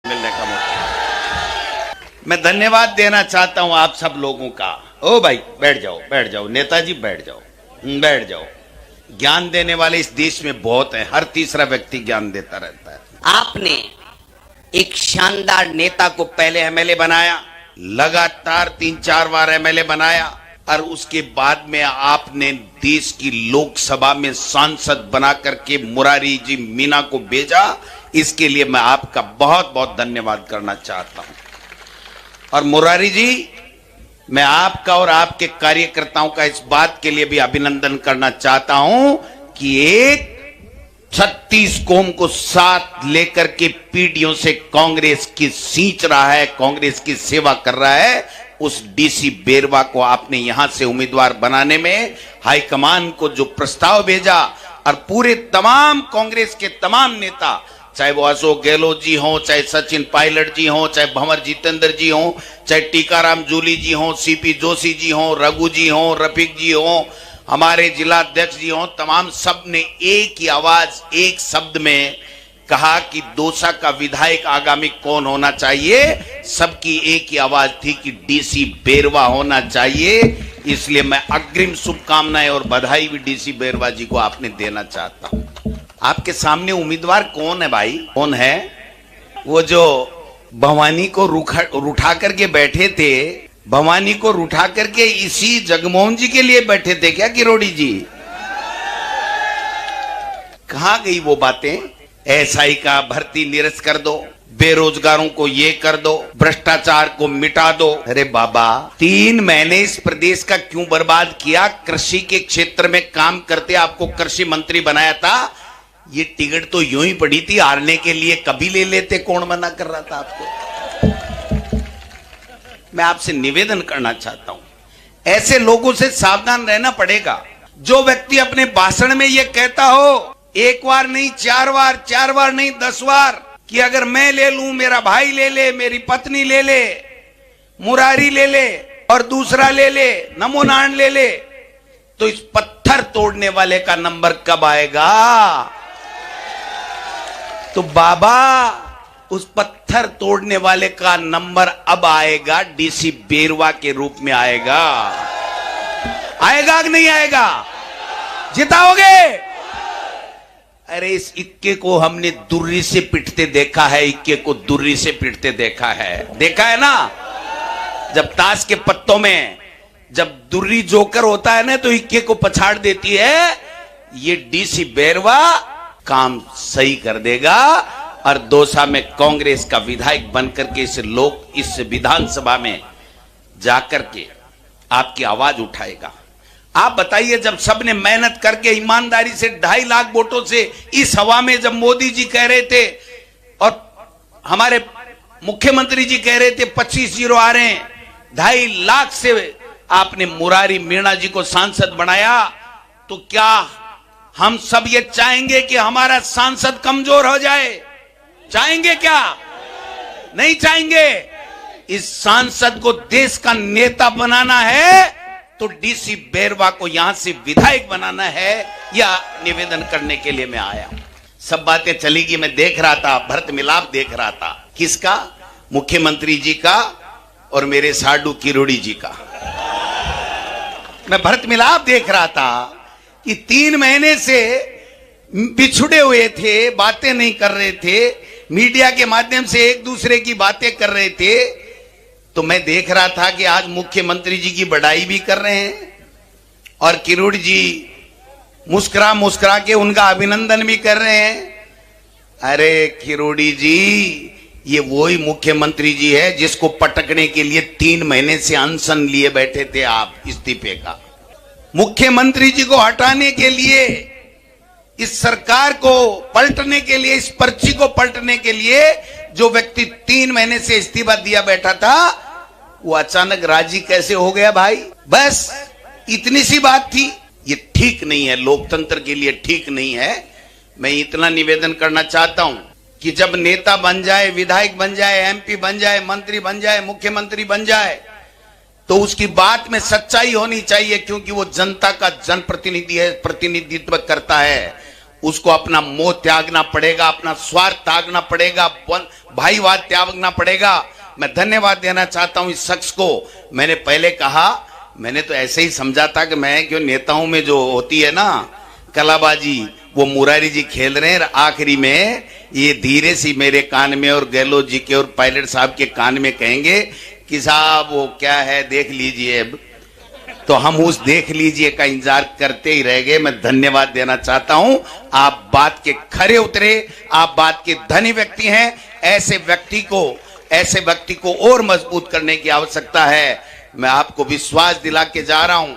मिलने का मौका। मैं धन्यवाद देना चाहता हूं आप सब लोगों का। ओ भाई बैठ जाओ नेताजी बैठ जाओ। ज्ञान देने वाले इस देश में बहुत हैं, हर तीसरा व्यक्ति ज्ञान देता रहता है। आपने एक शानदार नेता को पहले एमएलए बनाया, लगातार 3-4 बार एमएलए बनाया और उसके बाद में आपने देश की लोकसभा में सांसद बना करके मुरारी जी मीणा को भेजा। इसके लिए मैं आपका बहुत बहुत धन्यवाद करना चाहता हूं। और मुरारी जी, मैं आपका और आपके कार्यकर्ताओं का इस बात के लिए भी अभिनंदन करना चाहता हूं कि एक 36 कौम को साथ लेकर के पीढ़ियों से कांग्रेस की सींच रहा है, कांग्रेस की सेवा कर रहा है। उस डीसी बेरवा को आपने यहां से उम्मीदवार बनाने में हाईकमान को जो प्रस्ताव भेजा और पूरे तमाम कांग्रेस के तमाम नेता, चाहे वो अशोक गहलोत जी हों, चाहे सचिन पायलट जी हों, चाहे भंवर जितेंद्र जी हों, चाहे टीकाराम जूली जी हों, सीपी जोशी जी हों, रघु जी हों, रफीक जी हों, हमारे जिला अध्यक्ष जी हों, तमाम सब ने एक ही आवाज एक शब्द में कहा कि दौसा का विधायक आगामी कौन होना चाहिए। सबकी एक ही आवाज थी कि डीसी बेरवा होना चाहिए। इसलिए मैं अग्रिम शुभकामनाएं और बधाई भी डीसी बेरवा जी को आपने देना चाहता हूं। आपके सामने उम्मीदवार कौन है भाई? कौन है? वो जो भवानी को उठा करके बैठे थे, भवानी को उठा करके इसी जगमोहन जी के लिए बैठे थे क्या किरोड़ी जी? कहां गई वो बातें? एसआई का भर्ती निरस्त कर दो, बेरोजगारों को ये कर दो, भ्रष्टाचार को मिटा दो। अरे बाबा, 3 महीने इस प्रदेश का क्यों बर्बाद किया? कृषि के क्षेत्र में काम करते आपको कृषि मंत्री बनाया था। ये टिकट तो यूं ही पड़ी थी, हारने के लिए कभी ले लेते, कौन मना कर रहा था आपको? मैं आपसे निवेदन करना चाहता हूं, ऐसे लोगों से सावधान रहना पड़ेगा। जो व्यक्ति अपने भाषण में यह कहता हो, एक बार नहीं 4 बार, 4 बार नहीं 10 बार, कि अगर मैं ले लूं, मेरा भाई ले ले, मेरी पत्नी ले ले, मुरारी ले ले और दूसरा ले ले, नमो नारायण ले ले, तो इस पत्थर तोड़ने वाले का नंबर कब आएगा? तो बाबा, उस पत्थर तोड़ने वाले का नंबर अब आएगा, डीसी बेरवा के रूप में आएगा। आएगा कि नहीं आएगा? जिताओगे? अरे इस इक्के को हमने दुर्री से पिटते देखा है, इक्के को दुर्री से पिटते देखा है ना। जब ताश के पत्तों में जब दुर्री जोकर होता है ना, तो इक्के को पछाड़ देती है। ये डीसी बेरवा काम सही कर देगा और दौसा में कांग्रेस का विधायक बनकर के इस विधानसभा में जाकर के आपकी आवाज उठाएगा। आप बताइए, जब सबने मेहनत करके ईमानदारी से 2.5 लाख वोटों से इस हवा में जब मोदी जी कह रहे थे और हमारे मुख्यमंत्री जी कह रहे थे 25-0 आ रहे हैं, 2.5 लाख से आपने मुरारी मीणा जी को सांसद बनाया, तो क्या हम सब ये चाहेंगे कि हमारा सांसद कमजोर हो जाए? चाहेंगे क्या? नहीं चाहेंगे। इस सांसद को देश का नेता बनाना है तो डीसी बेरवा को यहां से विधायक बनाना है। या निवेदन करने के लिए मैं आया। सब बातें चलेगी, मैं देख रहा था, भरत मिलाप देख रहा था। किसका? मुख्यमंत्री जी का और मेरे साडू किरोड़ी जी का। मैं भरत मिलाप देख रहा था कि 3 महीने से बिछुड़े हुए थे, बातें नहीं कर रहे थे, मीडिया के माध्यम से एक दूसरे की बातें कर रहे थे। तो मैं देख रहा था कि आज मुख्यमंत्री जी की बड़ाई भी कर रहे हैं और किरोड़ी जी मुस्कुरा के उनका अभिनंदन भी कर रहे हैं। अरे किरोड़ी जी, ये वही मुख्यमंत्री जी है जिसको पटकने के लिए 3 महीने से अनशन लिए बैठे थे आप इस्तीफे का। मुख्यमंत्री जी को हटाने के लिए, इस सरकार को पलटने के लिए, इस पर्ची को पलटने के लिए जो व्यक्ति 3 महीने से इस्तीफा दिया बैठा था, वो अचानक राजी कैसे हो गया भाई? बस इतनी सी बात थी। ये ठीक नहीं है, लोकतंत्र के लिए ठीक नहीं है। मैं इतना निवेदन करना चाहता हूं कि जब नेता बन जाए, विधायक बन जाए, एमपी बन जाए, मंत्री बन जाए, मुख्यमंत्री बन जाए, तो उसकी बात में सच्चाई होनी चाहिए, क्योंकि वो जनता का जनप्रतिनिधि है, प्रतिनिधित्व करता है। उसको अपना मोह त्यागना पड़ेगा, अपना स्वार्थ त्यागना पड़ेगा, भाईवाद त्यागना पड़ेगा। मैं धन्यवाद देना चाहता हूं इस शख्स को। मैंने पहले कहा, मैंने तो ऐसे ही समझा था कि मैं क्यों नेताओं में जो होती है ना कलाबाजी, वो मुरारी जी खेल रहे हैं। आखिरी में ये धीरे सी मेरे कान में और गहलोत जी के और पायलट साहब के कान में कहेंगे कि साहब वो क्या है देख लीजिए। अब तो हम उस देख लीजिए का इंतजार करते ही रह गए। मैं धन्यवाद देना चाहता हूं, आप बात के खरे उतरे, आप बात के धनी व्यक्ति हैं। ऐसे व्यक्ति को और मजबूत करने की आवश्यकता है। मैं आपको विश्वास दिला के जा रहा हूं,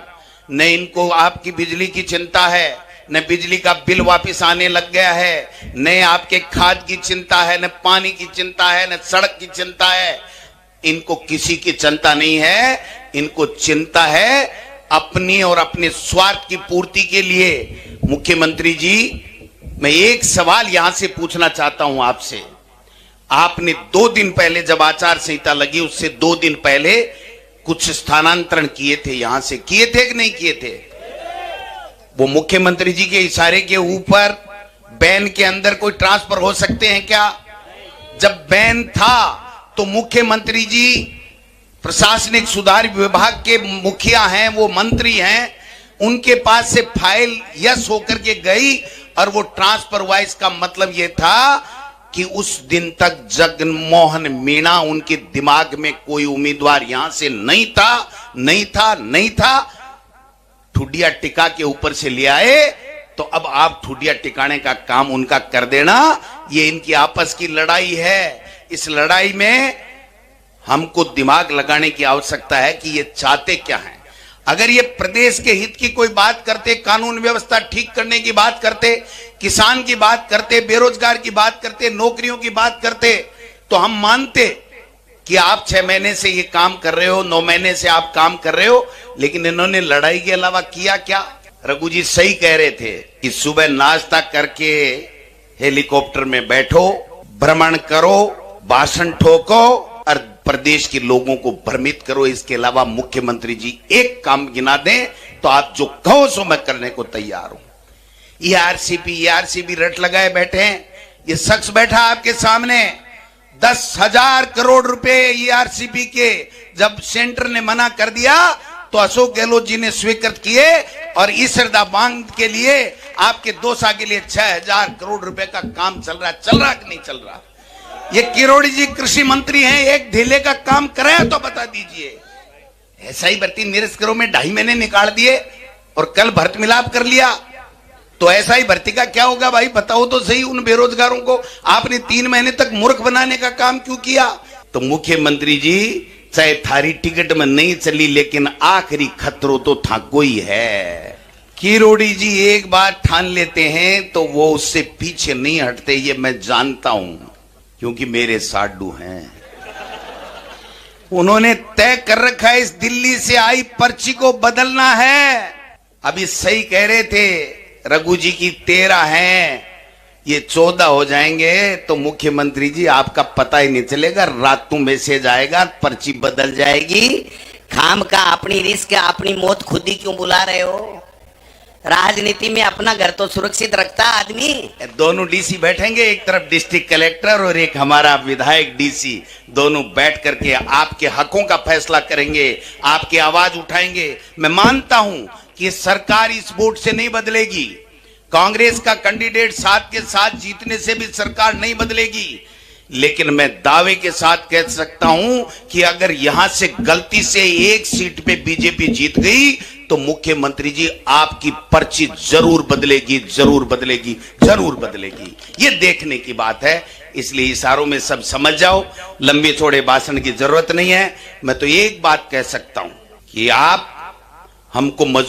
न इनको आपकी बिजली की चिंता है, न बिजली का बिल वापस आने लग गया है, न आपके खाद की चिंता है, न पानी की चिंता है, न सड़क की चिंता है। इनको किसी की चिंता नहीं है। इनको चिंता है अपनी और अपने स्वार्थ की पूर्ति के लिए। मुख्यमंत्री जी, मैं एक सवाल यहां से पूछना चाहता हूं आपसे। आपने 2 दिन पहले जब आचार संहिता लगी, उससे 2 दिन पहले कुछ स्थानांतरण किए थे, यहां से किए थे कि नहीं किए थे? वो मुख्यमंत्री जी के इशारे के ऊपर बैन के अंदर कोई ट्रांसफर हो सकते हैं क्या? जब बैन था तो मुख्यमंत्री जी प्रशासनिक सुधार विभाग के मुखिया हैं, वो मंत्री हैं, उनके पास से फाइल यस होकर के गई और वो ट्रांसफर हुआ। इसका मतलब ये था कि उस दिन तक जगनमोहन मीणा उनके दिमाग में कोई उम्मीदवार यहां से नहीं था। ठुडिया टिका के ऊपर से ले आए, तो अब आप ठुडिया टिकाने का काम उनका कर देना। ये इनकी आपस की लड़ाई है। इस लड़ाई में हमको दिमाग लगाने की आवश्यकता है कि ये चाहते क्या हैं। अगर ये प्रदेश के हित की कोई बात करते, कानून व्यवस्था ठीक करने की बात करते, किसान की बात करते, बेरोजगार की बात करते, नौकरियों की बात करते, तो हम मानते कि आप 6 महीने से ये काम कर रहे हो, 9 महीने से आप काम कर रहे हो। लेकिन इन्होंने लड़ाई के अलावा किया क्या? रघु जी सही कह रहे थे कि सुबह नाश्ता करके हेलीकॉप्टर में बैठो, भ्रमण करो, भाषण ठोको और प्रदेश के लोगों को भ्रमित करो। इसके अलावा मुख्यमंत्री जी एक काम गिना दें तो आप जो कहो सो मैं करने को तैयार हूं। ईआरसीबी रट लगाए बैठे हैं। ये शख्स बैठा आपके सामने, 10,000 करोड़ रुपए ईआरसीबी के जब सेंटर ने मना कर दिया तो अशोक गहलोत जी ने स्वीकृत किए और ईसरदा बांध के लिए आपके दोसा के लिए 6,000 करोड़ रुपए का काम चल रहा कि नहीं चल रहा? ये किरोड़ी जी कृषि मंत्री हैं, एक ढीले का काम कराया तो बता दीजिए। ऐसा ही भर्ती निरस्त करो में 2.5 महीने निकाल दिए और कल भर्त मिलाप कर लिया, तो ऐसा ही भर्ती का क्या होगा भाई? बताओ तो सही। उन बेरोजगारों को आपने 3 महीने तक मूर्ख बनाने का काम क्यों किया? तो मुख्यमंत्री जी, चाहे थारी टिकट में नहीं चली, लेकिन आखिरी खतरो तो था कोई है। किरोड़ी जी एक बार ठान लेते हैं तो वो उससे पीछे नहीं हटते, ये मैं जानता हूं, क्योंकि मेरे साडू हैं। उन्होंने तय कर रखा है इस दिल्ली से आई पर्ची को बदलना है। अभी सही कह रहे थे रघु जी की 13 हैं, ये 14 हो जाएंगे तो मुख्यमंत्री जी आपका पता ही नहीं चलेगा। रातों मैसेज आएगा, पर्ची बदल जाएगी। खाम का अपनी रिस्क, अपनी मौत खुद ही क्यों बुला रहे हो? राजनीति में अपना घर तो सुरक्षित रखता आदमी। दोनों डीसी बैठेंगे, एक तरफ डिस्ट्रिक्ट कलेक्टर और एक हमारा विधायक डीसी, दोनों बैठ करके आपके हकों का फैसला करेंगे, आपकी आवाज उठाएंगे। मैं मानता हूं कि सरकार इस वोट से नहीं बदलेगी। कांग्रेस का कैंडिडेट साथ के साथ जीतने से भी सरकार नहीं बदलेगी, लेकिन मैं दावे के साथ कह सकता हूं कि अगर यहां से गलती से एक सीट पे बीजेपी जीत गई तो मुख्यमंत्री जी आपकी पर्ची जरूर बदलेगी, जरूर बदलेगी, जरूर बदलेगी। ये देखने की बात है। इसलिए इशारों में सब समझ जाओ, लंबे चौड़े भाषण की जरूरत नहीं है। मैं तो एक बात कह सकता हूं कि आप हमको